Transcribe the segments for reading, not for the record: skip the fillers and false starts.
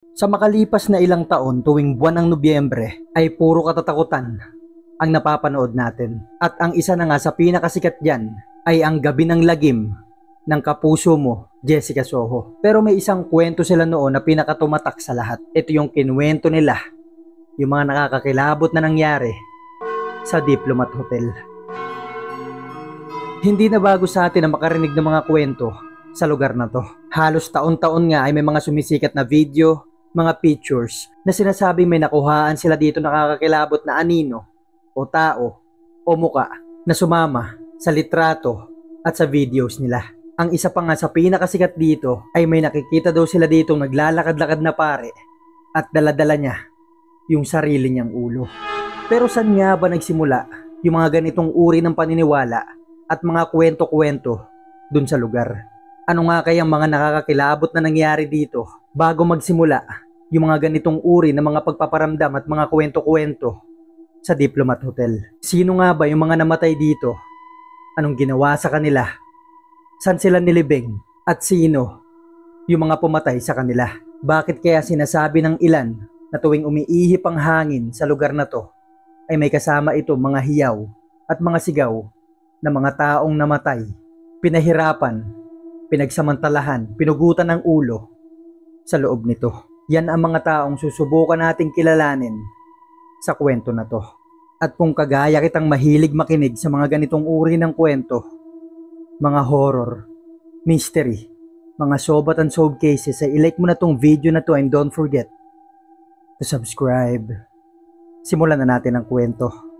Sa makalipas na ilang taon tuwing buwan ng Nobyembre ay puro katatakutan ang napapanood natin. At ang isa na nga sa pinakasikat dyan ay ang Gabi ng Lagim ng Kapuso Mo, Jessica Soho. Pero may isang kwento sila noon na pinakatumatak sa lahat. Ito yung kinwento nila, yung mga nakakakilabot na nangyari sa Diplomat Hotel. Hindi na bago sa atin na makarinig ng mga kwento sa lugar na to. Halos taon-taon nga ay may mga sumisikat na video, mga pictures na sinasabing may nakuhaan sila dito nakakakilabot na anino o tao o muka na sumama sa litrato at sa videos nila. Ang isa pa nga sa pinakasikat dito ay may nakikita daw sila dito naglalakad-lakad na pare at daladala niya yung sarili niyang ulo. Pero saan nga ba nagsimula yung mga ganitong uri ng paniniwala at mga kwento-kwento dun sa lugar? Ano nga kayang mga nakakakilabot na nangyari dito bago magsimula yung mga ganitong uri ng mga pagpaparamdam at mga kwento-kwento sa Diplomat Hotel? Sino nga ba yung mga namatay dito? Anong ginawa sa kanila? Saan sila nilibing? At sino yung mga pumatay sa kanila? Bakit kaya sinasabi ng ilan na tuwing umiihip ang hangin sa lugar na to ay may kasama ito mga hiyaw at mga sigaw na mga taong namatay, pinahirapan, pinagsamantalahan, pinugutan ng ulo sa loob nito? Yan ang mga taong susubukan nating kilalanin sa kwento na to. At kung kagaya kitang mahilig makinig sa mga ganitong uri ng kwento, mga horror, mystery, mga sobat and sob cases, ay ilike mo na tong video na to and don't forget to subscribe. Simulan na natin ang kwento.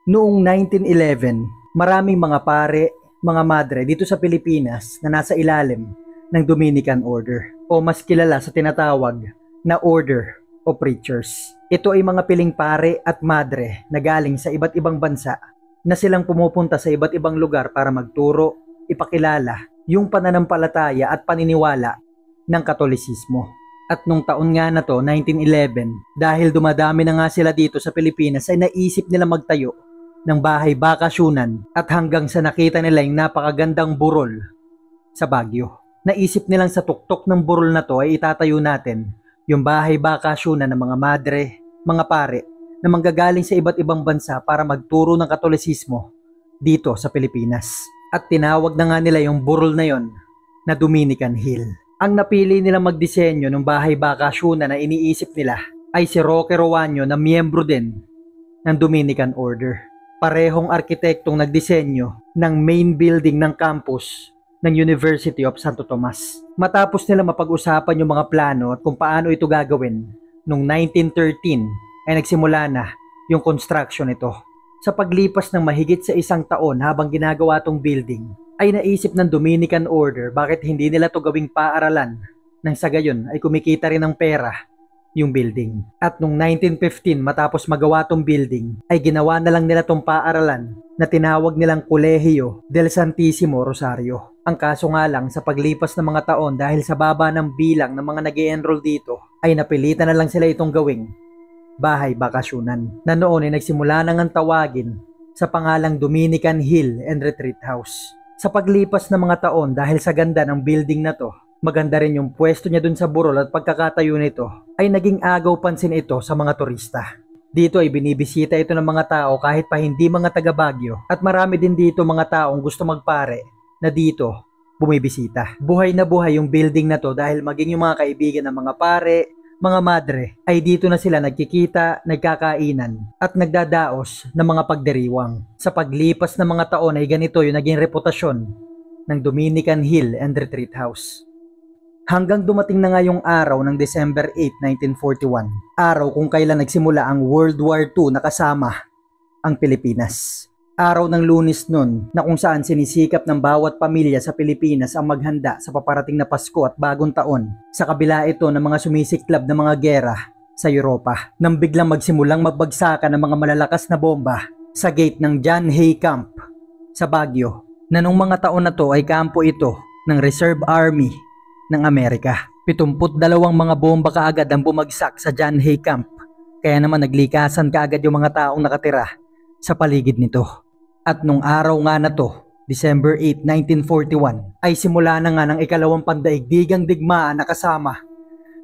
Noong 1911, maraming mga pare, mga madre dito sa Pilipinas na nasa ilalim ng Dominican Order o mas kilala sa tinatawag na Order o Preachers. Ito ay mga piling pare at madre na galing sa iba't ibang bansa na silang pumupunta sa iba't ibang lugar para magturo, ipakilala yung pananampalataya at paniniwala ng Katolisismo. At nung taon nga na to, 1911, dahil dumadami na nga sila dito sa Pilipinas, ay naisip nila magtayo ng bahay bakasyunan at hanggang sa nakita nila yung napakagandang burol sa Baguio. Naisip nilang sa tuktok ng burol na to ay itatayo natin yung bahay bakasyunan ng mga madre, mga pare na manggagaling sa iba't ibang bansa para magturo ng Katolisismo dito sa Pilipinas. At tinawag na nga nila yung burol na yon na Dominican Hill. Ang napili nilang magdisenyo ng bahay bakasyunan na iniisip nila ay si Roque Roaño na miyembro din ng Dominican Order. Parehong arkitektong nagdisenyo ng main building ng campus ng University of Santo Tomas. Matapos nila mapag-usapan yung mga plano at kung paano ito gagawin, noong 1913 ay nagsimula na yung construction nito. Sa paglipas ng mahigit sa isang taon habang ginagawa tong building, ay naisip ng Dominican Order bakit hindi nila to gawing paaralan nang sa gayon ay kumikita rin ng pera yung building. At nung 1915 matapos magawa tong building ay ginawa na lang nila tong paaralan na tinawag nilang Colegio del Santissimo Rosario. Ang kaso nga lang sa paglipas ng mga taon dahil sa baba ng bilang ng mga nag-e-enroll dito ay napilitan na lang sila itong gawing bahay bakasyunan na noon ay nagsimula nang ang tawagin sa pangalang Dominican Hill and Retreat House. Sa paglipas ng mga taon dahil sa ganda ng building na to, maganda rin yung pwesto niya dun sa burol at pagkakatayo nito ay naging agaw pansin ito sa mga turista. Dito ay binibisita ito ng mga tao kahit pa hindi mga taga Baguio at marami din dito mga taong gusto magpare na dito bumibisita. Buhay na buhay yung building na to dahil maging yung mga kaibigan ng mga pare, mga madre ay dito na sila nagkikita, nagkakainan at nagdadaos ng mga pagdiriwang. Sa paglipas ng mga taon ay ganito yung naging reputasyon ng Dominican Hill and Retreat House. Hanggang dumating na nga yung araw ng December 8, 1941, araw kung kailan nagsimula ang World War II na kasama ang Pilipinas. Araw ng Lunes nun na kung saan sinisikap ng bawat pamilya sa Pilipinas ang maghanda sa paparating na Pasko at Bagong Taon. Sa kabila ito ng mga sumisiklab na mga gera sa Europa nang biglang magsimulang magbagsakan ng mga malalakas na bomba sa gate ng John Hay Camp sa Baguio, na nung mga taon na to ay kampo ito ng Reserve Army ng Amerika. 72 mga bomba kaagad ang bumagsak sa John Hay Camp, kaya naman naglikasan kaagad yung mga taong nakatira sa paligid nito. At nung araw nga na to, December 8, 1941, ay simula na nga ng ikalawang pandaigdigang digmaan na kasama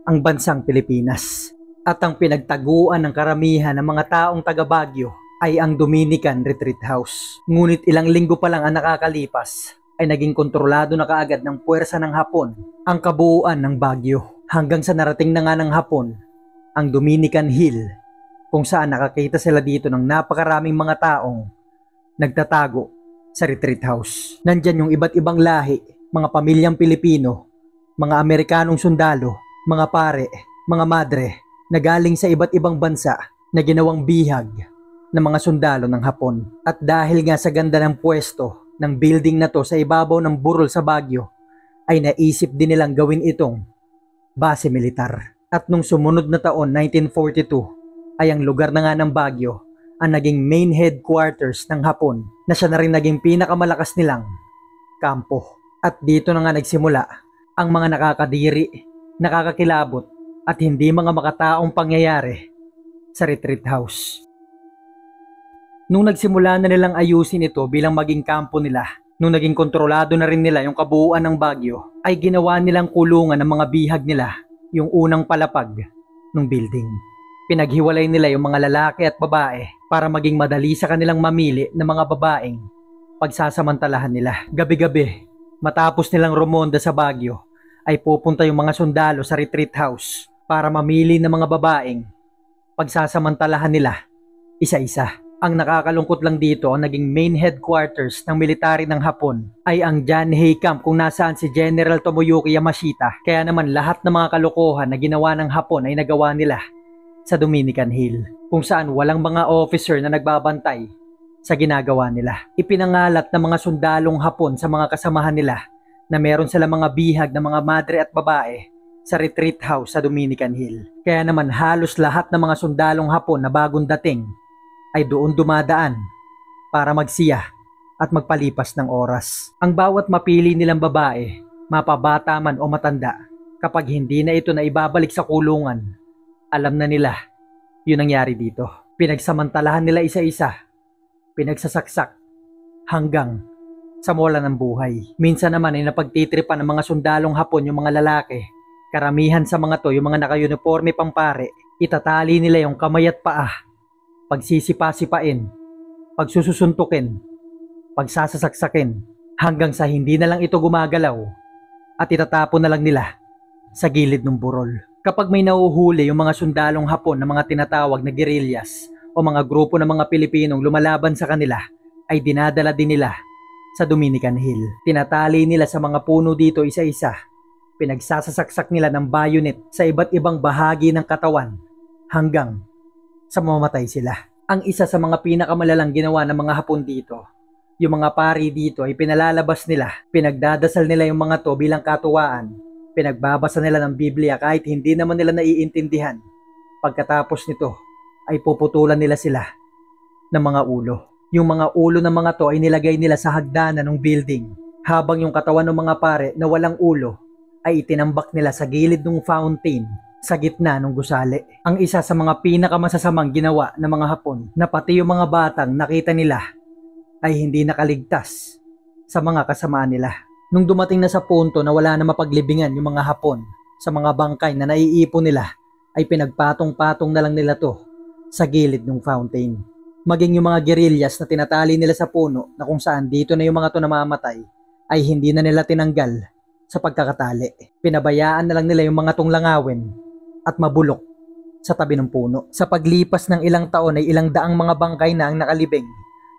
ang bansang Pilipinas. At ang pinagtaguan ng karamihan ng mga taong taga Baguio ay ang Dominican Retreat House. Ngunit ilang linggo pa lang ang nakakalipas ay naging kontrolado na kaagad ng puwersa ng Hapon ang kabuuan ng Baguio, hanggang sa narating na nga ng Hapon ang Dominican Hill, kung saan nakakita sila dito ng napakaraming mga taong nagtatago sa retreat house. Nandyan yung iba't ibang lahi, mga pamilyang Pilipino, mga Amerikanong sundalo, mga pare, mga madre na galing sa iba't ibang bansa na ginawang bihag ng mga sundalo ng Hapon. At dahil nga sa ganda ng pwesto ng building na to sa ibabaw ng burol sa Baguio, ay naisip din nilang gawin itong base militar. At nung sumunod na taon, 1942, ay ang lugar na nga ng Baguio ang naging main headquarters ng Hapon, na siya na rin naging pinakamalakas nilang kampo. At dito na nga nagsimula ang mga nakakadiri, nakakakilabot at hindi mga makataong pangyayari sa retreat house. Nung nagsimula na nilang ayusin ito bilang maging kampo nila, nung naging kontrolado na rin nila yung kabuuan ng Baguio, ay ginawa nilang kulungan ng mga bihag nila yung unang palapag ng building. Pinaghiwalay nila yung mga lalaki at babae para maging madali sa kanilang mamili ng mga babaeng pagsasamantalahan nila. Gabi-gabi, matapos nilang rumonda sa Baguio, ay pupunta yung mga sundalo sa retreat house para mamili ng mga babaeng pagsasamantalahan nila isa-isa. Ang nakakalungkot lang dito, ang naging main headquarters ng military ng Hapon ay ang John Hay Camp, kung nasaan si General Tomoyuki Yamashita. Kaya naman lahat ng mga kalokohan na ginawa ng Hapon ay nagawa nila sa Dominican Hill, kung saan walang mga officer na nagbabantay sa ginagawa nila. Ipinangalat ng mga sundalong Hapon sa mga kasamahan nila na meron sila mga bihag ng mga madre at babae sa retreat house sa Dominican Hill. Kaya naman halos lahat ng mga sundalong Hapon na bagong dating ay doon dumadaan para magsiya at magpalipas ng oras. Ang bawat mapili nilang babae, mapabata man o matanda, kapag hindi na ito na ibabalik sa kulungan, alam na nila yun nangyari dito. Pinagsamantalahan nila isa-isa, pinagsasaksak, hanggang sa mawala ng buhay. Minsan naman ay napagtitripan ng mga sundalong Hapon yung mga lalaki. Karamihan sa mga to, yung mga naka-uniforme pang pare, itatali nila yung kamay at paa, pagsisipa-sipain, pagsususuntukin, pagsasasaksakin, hanggang sa hindi na lang ito gumagalaw at itatapon na lang nila sa gilid ng burol. Kapag may nauhuli yung mga sundalong Hapon na mga tinatawag na guerrillas o mga grupo ng mga Pilipinong lumalaban sa kanila, ay dinadala din nila sa Dominican Hill. Tinatali nila sa mga puno dito isa-isa, pinagsasasaksak nila ng bayonet sa iba't ibang bahagi ng katawan hanggang sa mamatay sila. Ang isa sa mga pinakamalalang ginawa ng mga Hapon dito, yung mga pari dito ay pinalalabas nila, pinagdadasal nila yung mga to bilang katuwaan, pinagbabasa nila ng Biblia kahit hindi naman nila naiintindihan. Pagkatapos nito ay puputulan nila sila ng mga ulo. Yung mga ulo ng mga to ay nilagay nila sa hagdanan ng building, habang yung katawan ng mga pare na walang ulo ay itinambak nila sa gilid ng fountain sa gitna ng gusali. Ang isa sa mga pinakamasasamang ginawa ng mga Hapon, na pati yung mga batang nakita nila ay hindi nakaligtas sa mga kasamaan nila. Nung dumating na sa punto na wala na mapaglibingan yung mga Hapon sa mga bangkay na naiipon nila, ay pinagpatong-patong na lang nila to sa gilid ng fountain. Maging yung mga guerrillas na tinatali nila sa puno, na kung saan dito na yung mga to namamatay, ay hindi na nila tinanggal sa pagkakatali. Pinabayaan na lang nila yung mga tong langawin at mabulok sa tabi ng puno. Sa paglipas ng ilang taon ay ilang daang mga bangkay na ang nakalibing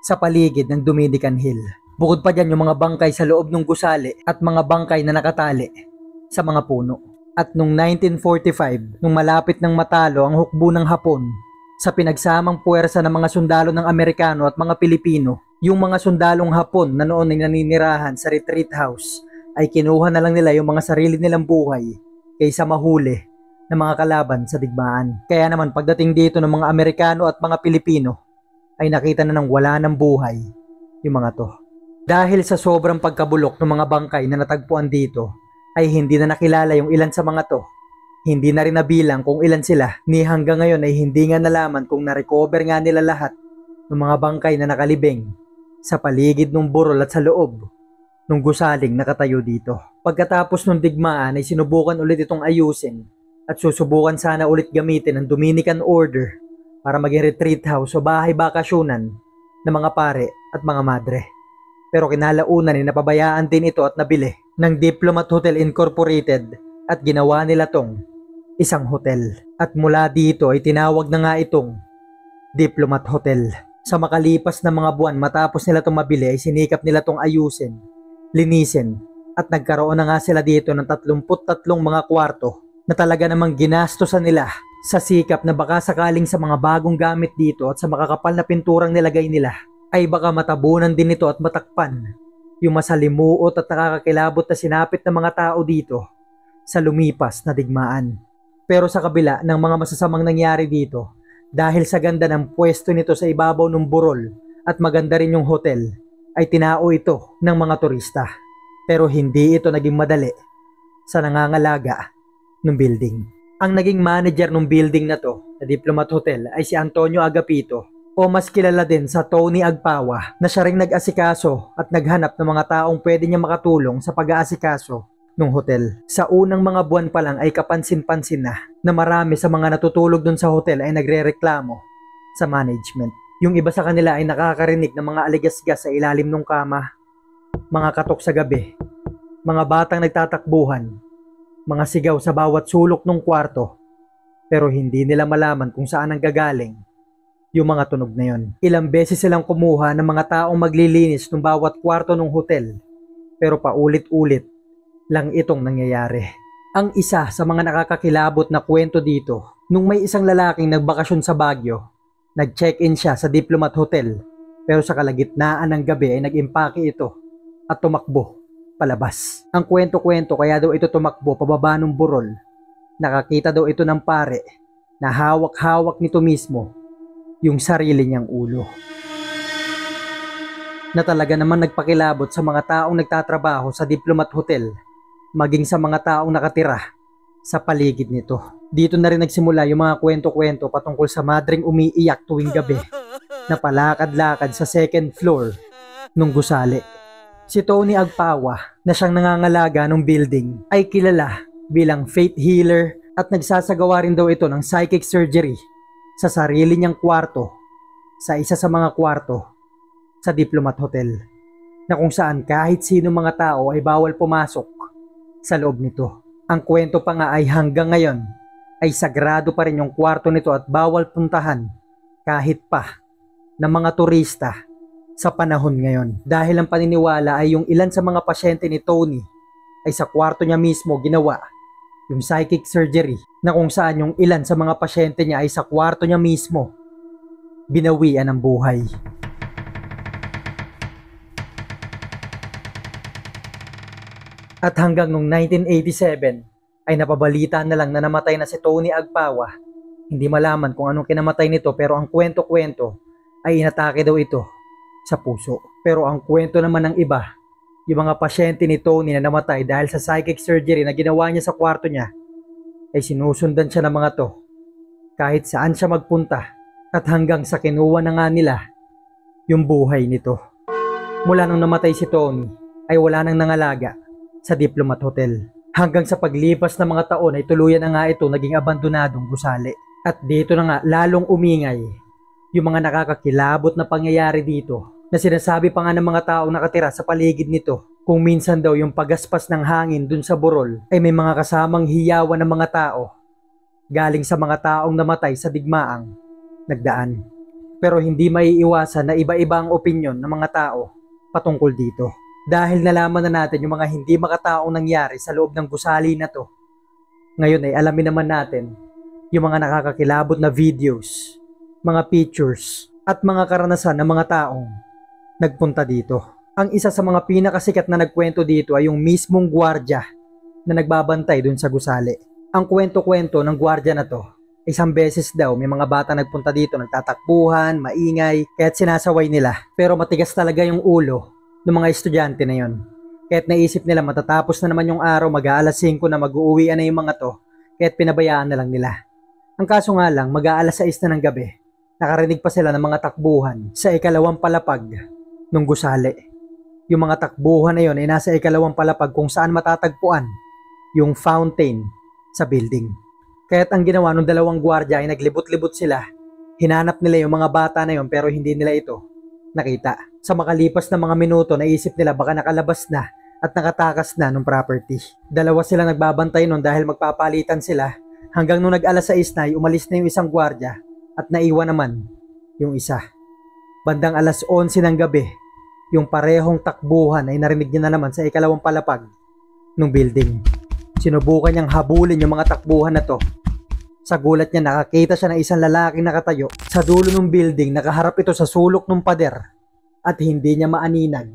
sa paligid ng Dominican Hill. Bukod pa dyan yung mga bangkay sa loob ng gusali at mga bangkay na nakatali sa mga puno. At noong 1945, nung malapit ng matalo ang hukbo ng Hapon sa pinagsamang puwersa ng mga sundalo ng Amerikano at mga Pilipino, yung mga sundalong Hapon na noon ay naninirahan sa retreat house ay kinuha na lang nila yung mga sarili nilang buhay kaysa mahuli ng mga kalaban sa digmaan. Kaya naman pagdating dito ng mga Amerikano at mga Pilipino ay nakita na ng wala ng buhay yung mga to. Dahil sa sobrang pagkabulok ng mga bangkay na natagpuan dito ay hindi na nakilala yung ilan sa mga to. Hindi na rin nabilang kung ilan sila, ni hanggang ngayon ay hindi nga nalaman kung na-recover nga nila lahat ng mga bangkay na nakalibing sa paligid ng burol at sa loob ng gusaling nakatayo dito. Pagkatapos ng digmaan ay sinubukan ulit itong ayusin at susubukan sana ulit gamitin ang Dominican Order para maging retreat house o bahay bakasyonan ng mga pare at mga madre. Pero kinalaunan ay napabayaan din ito at nabili ng Diplomat Hotel Incorporated at ginawa nila tong isang hotel. At mula dito ay tinawag na nga itong Diplomat Hotel. Sa makalipas na mga buwan matapos nila itong mabili ay sinikap nila itong ayusin, linisin at nagkaroon na nga sila dito ng 33 mga kwarto na talaga namang ginastosan nila sa sikap na baka sakaling sa mga bagong gamit dito at sa makakapal na pinturang nilagay nila ay baka matabunan din ito at matakpan yung masalimuot at nakakakilabot na sinapit ng mga tao dito sa lumipas na digmaan. Pero sa kabila ng mga masasamang nangyari dito, dahil sa ganda ng pwesto nito sa ibabaw ng burol at maganda rin yung hotel, ay tinao ito ng mga turista. Pero hindi ito naging madali sa nangangalaga ng building. Ang naging manager ng building na to, na Diplomat Hotel, ay si Antonio Agapito o mas kilala din sa Tony Agpawa, na siya ring nag-asikaso at naghanap ng mga taong pwede niya makatulong sa pag-aasikaso ng hotel. Sa unang mga buwan pa lang ay kapansin-pansin na marami sa mga natutulog dun sa hotel ay nagrereklamo sa management. Yung iba sa kanila ay nakakarinig ng mga aligasgas sa ilalim ng kama, mga katok sa gabi, mga batang nagtatakbuhan, mga sigaw sa bawat sulok ng kwarto, pero hindi nila malaman kung saan ang gagaling yung mga tunog na yon. Ilang beses silang kumuha ng mga taong maglilinis ng bawat kwarto ng hotel, pero paulit-ulit lang itong nangyayari. Ang isa sa mga nakakakilabot na kwento dito, nung may isang lalaking nagbakasyon sa Baguio, nag-check-in siya sa Diplomat Hotel, pero sa kalagitnaan ng gabi ay nag-impake ito at tumakbo palabas. Ang kwento-kwento kaya daw ito tumakbo pababa ng burol. Nakakita daw ito ng pare na hawak-hawak nito mismo yung sarili niyang ulo. Na talaga naman nagpakilabot sa mga taong nagtatrabaho sa Diplomat Hotel, maging sa mga taong nakatira sa paligid nito. Dito na rin nagsimula yung mga kwento-kwento patungkol sa madring umiiyak tuwing gabi na palakad-lakad sa second floor nung gusali. Si Tony Agpawa, na siyang nangangalaga ng building, ay kilala bilang faith healer at nagsasagawa rin daw ito ng psychic surgery sa sarili niyang kwarto sa isa sa mga kwarto sa Diplomat Hotel, na kung saan kahit sino mga tao ay bawal pumasok sa loob nito. Ang kwento pa nga ay hanggang ngayon ay sagrado pa rin yung kwarto nito at bawal puntahan kahit pa ng mga turista sa panahon ngayon. Dahil ang paniniwala ay yung ilan sa mga pasyente ni Tony ay sa kwarto niya mismo ginawa yung psychic surgery, na kung saan yung ilan sa mga pasyente niya ay sa kwarto niya mismo binawian ng buhay. At hanggang nung 1987 ay napabalita na lang na namatay na si Tony Agpawa. Hindi malaman kung anong kinamatay nito, pero ang kwento-kwento ay inatake daw ito sa puso. Pero ang kwento naman ng iba, yung mga pasyente ni Tony na namatay dahil sa psychic surgery na ginawa niya sa kwarto niya, ay sinusundan siya ng mga to kahit saan siya magpunta, at hanggang sa kinuha na nga nila yung buhay nito. Mula nung namatay si Tony ay wala nang nangalaga sa Diplomat Hotel. Hanggang sa paglipas ng mga taon ay tuluyan na nga ito naging abandonadong gusali. At dito na nga lalong umingay yung mga nakakakilabot na pangyayari dito, na sinasabi pa nga ng mga taong nakatira sa paligid nito kung minsan daw yung pagaspas ng hangin dun sa burol ay may mga kasamang hiyawan ng mga tao galing sa mga taong namatay sa digmaang nagdaan. Pero hindi maiiwasan na iba-iba ang opinyon ng mga tao patungkol dito. Dahil nalaman na natin yung mga hindi makataong nangyari sa loob ng gusali na to, ngayon ay alamin naman natin yung mga nakakakilabot na videos, mga pictures, at mga karanasan ng mga taong nagpunta dito. Ang isa sa mga pinakasikat na nagkwento dito ay yung mismong gwardya na nagbabantay dun sa gusali. Ang kwento-kwento ng gwardiya na to, isang beses daw may mga bata nagpunta dito, nagtatakbuhan, maingay, kaya't sinasaway nila. Pero matigas talaga yung ulo ng mga estudyante na yon. Kaya't naisip nila matatapos na naman yung araw, mag-aalas 5 na, mag-uuwian na yung mga to, kaya't pinabayaan na lang nila. Ang kaso nga lang, mag-aalas 6 na ng gabi, nakarinig pa sila ng mga takbuhan sa ikalawang palapag ng gusali. Yung mga takbuhan na yon ay nasa ikalawang palapag kung saan matatagpuan yung fountain sa building. Kaya't ang ginawa ng dalawang gwardiya ay naglibot-libot sila. Hinanap nila yung mga bata na yon pero hindi nila ito nakita. Sa makalipas na mga minuto, naisip nila baka nakalabas na at nakatakas na ng property. Dalawa sila nagbabantay nun dahil magpapalitan sila hanggang nung nag-alas 6 na ay umalis na yung isang gwardiya at naiwan naman yung isa. Bandang alas 11 ng gabi, yung parehong takbuhan ay narinig niya na naman sa ikalawang palapag ng building. Sinubukan niyang habulin yung mga takbuhan na to. Sa gulat niya, nakakita siya ng isang lalaking nakatayo sa dulo ng building. Nakaharap ito sa sulok ng pader at hindi niya maaninag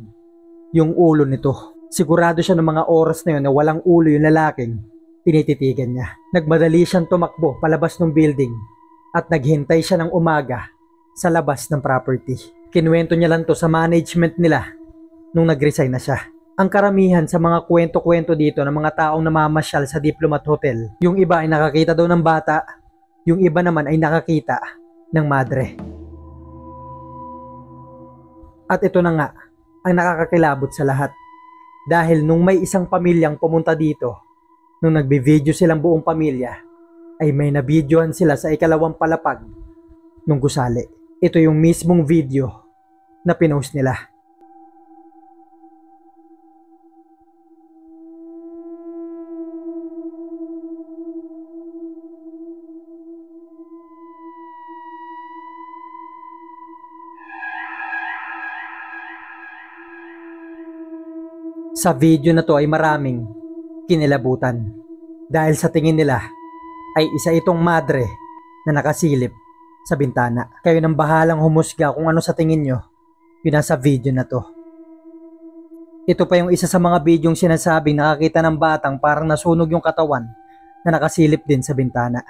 yung ulo nito. Sigurado siya ng mga oras na yun na walang ulo yung lalaking tinititigan niya. Nagmadali siyang tumakbo palabas ng building at naghintay siya ng umaga sa labas ng property. Kinuwento niya lang to sa management nila nung nag-resign na siya. Ang karamihan sa mga kwento-kwento dito ng mga taong namamasyal sa Diplomat Hotel, yung iba ay nakakita daw ng bata, yung iba naman ay nakakita ng madre. At ito na nga ang nakakakilabot sa lahat. Dahil nung may isang pamilyang pumunta dito, nung nagbe-video silang buong pamilya, ay may nabidyohan sila sa ikalawang palapag ng gusali. Ito yung mismong video na pinost nila. Sa video na to ay maraming kinilabutan dahil sa tingin nila ay isa itong madre na nakasilip sa bintana. Kayo nang bahalang humusga kung ano sa tingin nyo yun nasa video na to. Ito pa yung isa sa mga bidyong sinasabing nakakita ng batang parang nasunog yung katawan na nakasilip din sa bintana.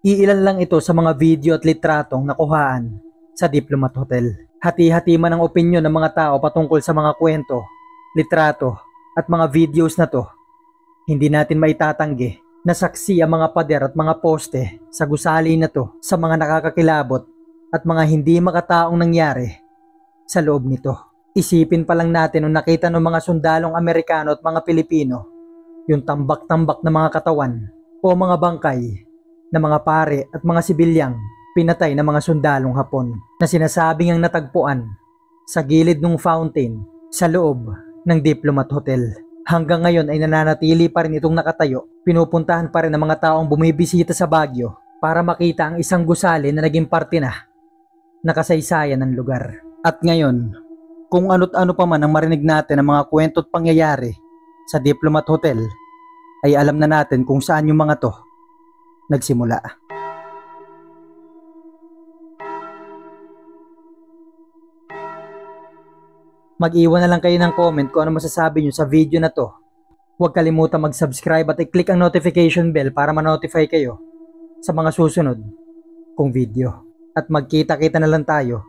Iilan lang ito sa mga video at litratong nakuhaan sa Diplomat Hotel. Hati-hati man ang opinyon ng mga tao patungkol sa mga kwento, litrato at mga videos na to. Hindi natin maitatanggi na saksi ang mga pader at mga poste sa gusali na to sa mga nakakakilabot at mga hindi makataong nangyari sa loob nito. Isipin pa lang natin nung nakita ng mga sundalong Amerikano at mga Pilipino yung tambak-tambak na mga katawan o mga bangkay na mga pare at mga sibilyang pinatay ng mga sundalong Hapon na sinasabing ang natagpuan sa gilid ng fountain sa loob ng Diplomat Hotel. Hanggang ngayon ay nananatili pa rin itong nakatayo. Pinupuntahan pa rin ng mga taong bumibisita sa Baguio para makita ang isang gusali na naging parte na kasaysayan ng lugar. At ngayon, kung ano't ano pa man ang marinig natin ng mga kwento at pangyayari sa Diplomat Hotel, ay alam na natin kung saan yung mga to nagsimula. Mag-iwan na lang kayo ng comment kung ano masasabi nyo sa video na to. Huwag kalimutan mag-subscribe at i-click ang notification bell para ma-notify kayo sa mga susunod kong video. At magkita-kita na lang tayo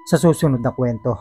sa susunod na kwento.